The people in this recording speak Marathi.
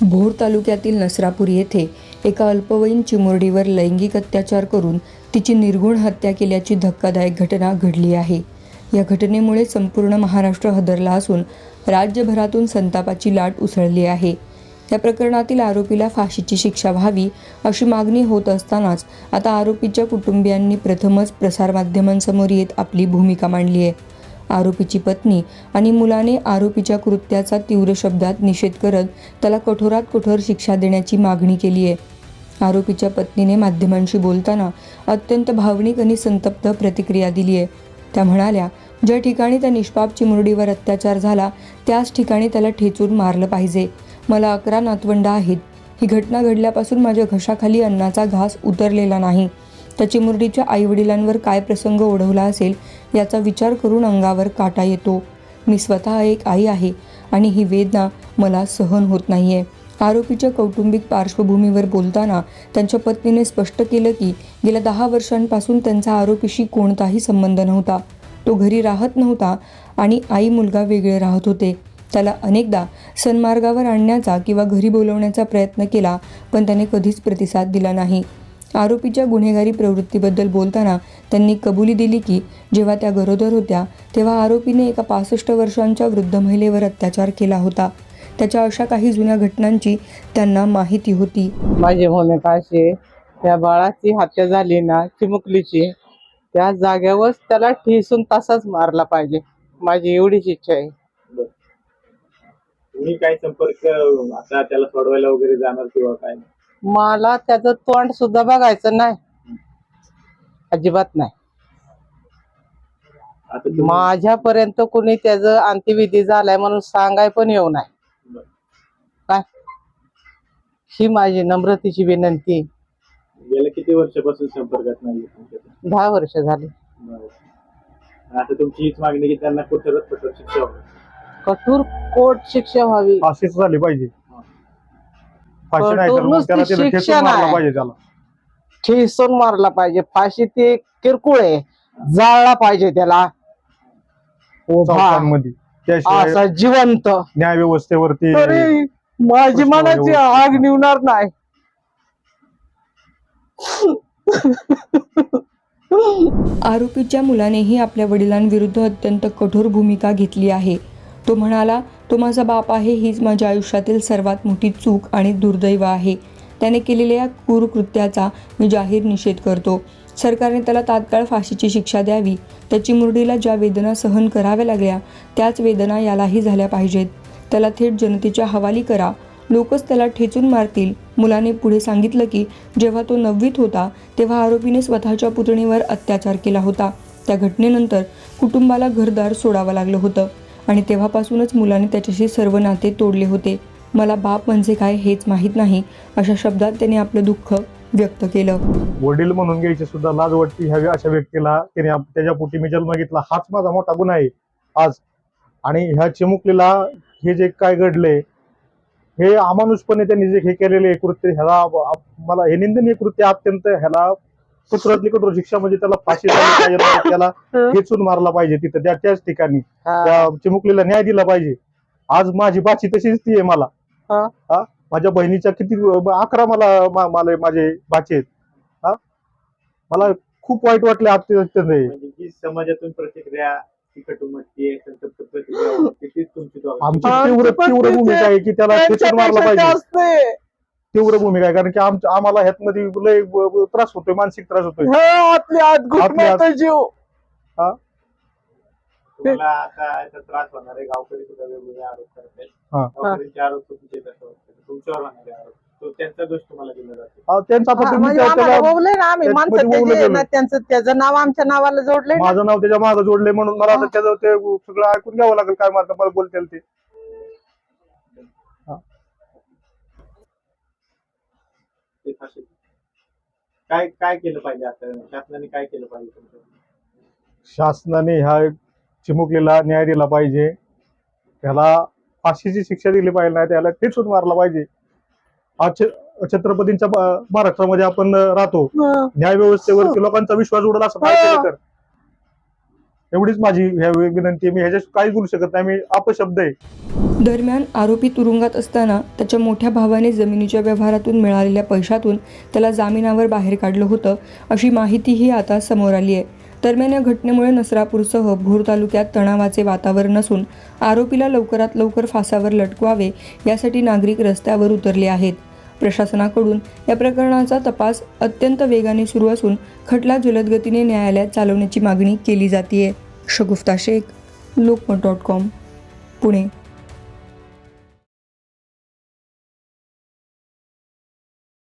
भोर तालुक्यातील नसरापूर येथे एका अल्पवयीन चिमुरडीवर लैंगिक अत्याचार करून तिची निर्घृण हत्या केल्याची धक्कादायक घटना घडली आहे। या घटनेमुळे संपूर्ण महाराष्ट्र हादरला असून राज्यभरातून संतापाची लाट उसळली आहे। या प्रकरणातील आरोपीला फाशीची शिक्षा व्हावी अशी मागणी होत असतानाच आता आरोपीच्या कुटुंबियांनी प्रथमच प्रसारमाध्यमांसमोर येत आपली भूमिका मांडली आहे। आरोपीची पत्नी आणि मुलाने आरोपीच्या कृत्याचा तीव्र शब्दात निषेध करत त्याला कठोरात कठोर शिक्षा देण्याची मागणी केली आहे। आरोपीच्या पत्नीने माध्यमांशी बोलताना अत्यंत भावनिक आणि संतप्त प्रतिक्रिया दिली आहे। त्या म्हणाल्या, ज्या ठिकाणी त्या निष्पाप चिमुरडीवर अत्याचार झाला त्याच ठिकाणी त्याला ठेचून मारलं पाहिजे। मला 11 नातवंड आहेत। ही घटना घडल्यापासून माझ्या घशाखाली अन्नाचा घास उतरलेला नाही। त्या चिमुरडीच्या आईवडिलांवर काय प्रसंग ओढवला असेल याचा विचार करून अंगावर काटा येतो। मी स्वतः एक आई आहे आणि ही वेदना मला सहन होत नाहीये। आरोपीच्या कौटुंबिक पार्श्वभूमीवर बोलताना त्यांच्या पत्नीने स्पष्ट केलं की गेल्या 10 वर्षांपासून त्यांचा आरोपीशी कोणताही संबंध नव्हता। तो घरी राहत नव्हता आणि आई मुलगा वेगळे राहत होते। त्याला अनेकदा सन्मार्गावर आणण्याचा किंवा घरी बोलवण्याचा प्रयत्न केला, पण त्याने कधीच प्रतिसाद दिला नाही। आरोपीच्या गुन्हेगारी प्रवृत्तीबद्दल बोलताना त्यांनी कबुली दिली की जेव्हा त्या गरोदर होत्या तेव्हा आरोपीने एका 65 वर्षांच्या वृद्ध महिलेवर अत्याचार केला होता। त्याच्या अशा काही जुन्या घटनांची त्यांना माहिती होती। माझी भूमिका अशी, त्या बाळाची हत्या झाली ना चिमुकलीची, त्या जागेवर त्याला ठेचून तसाच मारला पाहिजे, माझी एवढीच इच्छा आहे। तुम्ही काय संपर्क आता त्याला सोडवायला वगैरे जाणार किंवा काय? मला त्याचं तोंड सुद्धा बघायचं नाही, अजिबात नाही। माझ्यापर्यंत कुणी त्याचं अंत्यविधी झालाय म्हणून सांगाय पण येऊ नाही काय, ही माझी नम्रतेची विनंती। गेल्या किती वर्षापासून संपर्कात नाही? 10 वर्ष झाली। आता तुमची हीच मागणी की त्यांना कठोर शिक्षा व्हावी, कठोर कोर्ट शिक्षा व्हावी, फाशीच झाली पाहिजे। फाशी नाही तर कठोर मग त्याला नुसती ठेचून शिक्षा मारला नाही, पाहिजे त्याला। ठेचून मारला पाहिजे। फाशी ते किरकोळ आहे, जाळला पाहिजे त्याला उभा, चौकांमध्ये त्याशिवाय असा जिवंत, न्याय व्यवस्थेवरती तरी माझी प्रश्न मनाची व्यवस्थित आग निवणार नाही। आरोपीच्या मुलानेही आपल्या वडिलांविरुद्ध अत्यंत कठोर भूमिका घेतली आहे। तो म्हणाला, तो माझा बाप आहे, हीच माझ्या आयुष्यातील सर्वात मोठी चूक आणि दुर्दैव आहे। त्याने केलेल्या या क्रूर कृत्याचा मी जाहीर निषेध करतो। सरकारने त्याला तात्काळ फाशीची शिक्षा द्यावी। त्या चिमुरडीला ज्या वेदना सहन कराव्या लागल्या त्याच वेदना यालाही झाल्या पाहिजेत। त्याला थेट जनतेच्या हवाली करा, लोकच त्याला ठेचून मारतील। मुलाने पुढे सांगितलं की जेव्हा तो 9वीत होता तेव्हा आरोपीने स्वतःच्या पुतणीवर अत्याचार केला होता। त्या घटनेनंतर कुटुंबाला घरदार सोडावं लागलं होतं आणि तेव्हापासूनच मुलाने त्याच्याशी सर्व नाते तोडले होते। मला बाप म्हणजे काय हेच माहीत नाही, अशा शब्दात त्याने आपलं दुःख व्यक्त केलं। वडील म्हणून घ्यायची सुद्धा लाज वाटते ह्या अशा व्यक्तीला। त्याने त्याच्या पोटी मी जन्म घेतला, हाच माझा मोठा गुन्हा आहे आज। आणि ह्या चिमुकलीला हे जे काय घडले, हे अमानुषपणे त्यांनी जे हे केलेले कृत्य, ह्याला मला हे निंदनीय कृत्य अत्यंत, ह्याला कठोरातली कठोर शिक्षा म्हणजे त्याला फाशी झाली पाहिजे, त्याला ठेचून मारला पाहिजे तिथं त्याच ठिकाणी। त्या चिमुकलीला न्याय दिला पाहिजे। आज माझी बाची तशीच ती आहे मला। माझ्या बहिणीच्या किती 11 मला माझे बाचे आहेत। मला खूप वाईट वाटले अत्यंत। म्हणजे जी समाजातून प्रतिक्रिया तिखट उमटते, संतप्त प्रतिक्रिया तीच तुमची आमची तीव्र भूमिका आहे की त्याला ठेचून मारला पाहिजे। तीव्र भूमिका आहे, कारण की आम्हाला ह्यातमध्ये लय त्रास होतोय, मानसिक त्रास होतोय। जीव तुम्हाला आता याचा त्रास होणार आहे। गावकरी सुद्धा वेगवेगळे आरोप करत आहेत। गावकऱ्यांचे आरोप चुकीचे असं वाटतं, तुमच्यावर होणारे आरोप तो त्यांचा दोष तुम्हाला दिला जातो। त्यांचा त्याचं नाव आमच्या नावाला जोडलंय, माझं नाव त्याच्या मागे जोडले म्हणून मला आता त्याचं ते सगळं ऐकून घ्यावं लागेल काय मला बोलतील ते। काय केलं पाहिजे आता शासनाने, काय केलं पाहिजे? शासनाने ह्या चिमुकलीला न्याय दिला पाहिजे, त्याला फाशीची शिक्षा दिली पाहिजे, नाही त्याला ठेचून मारला पाहिजे। आज छत्रपतींच्या महाराष्ट्रामध्ये आपण राहतो, न्याय व्यवस्थेवरती लोकांचा विश्वास उडला असं काय केलं तर एवढीच माझी विनंती आहे. मी ह्याच्यात काहीच बोलू शकत नाही, मी अपशब्द आहे. दरम्यान आरोपी तुरुंगात असताना त्याच्या मोठ्या भावाने जमिनीच्या व्यवहारातून मिळालेल्या पैशातून त्याला जामिनावर बाहेर काढलं होतं, अशी माहितीही आता समोर आली आहे. दरम्यान या घटनेमुळे नसरापूरसह भोर तालुक्यात तणावाचे वातावरण असून आरोपीला लवकरात लवकर फासावर लटकवावे यासाठी नागरिक रस्त्यावर उतरले आहेत. प्रशासनाकडून या प्रकरणाचा तपास अत्यंत वेगाने सुरू असून खटला जलदगतीने न्यायालयात चालवण्याची मागणी केली जाते. शगुफ्ता शेख, लोकमत.com, पुणे.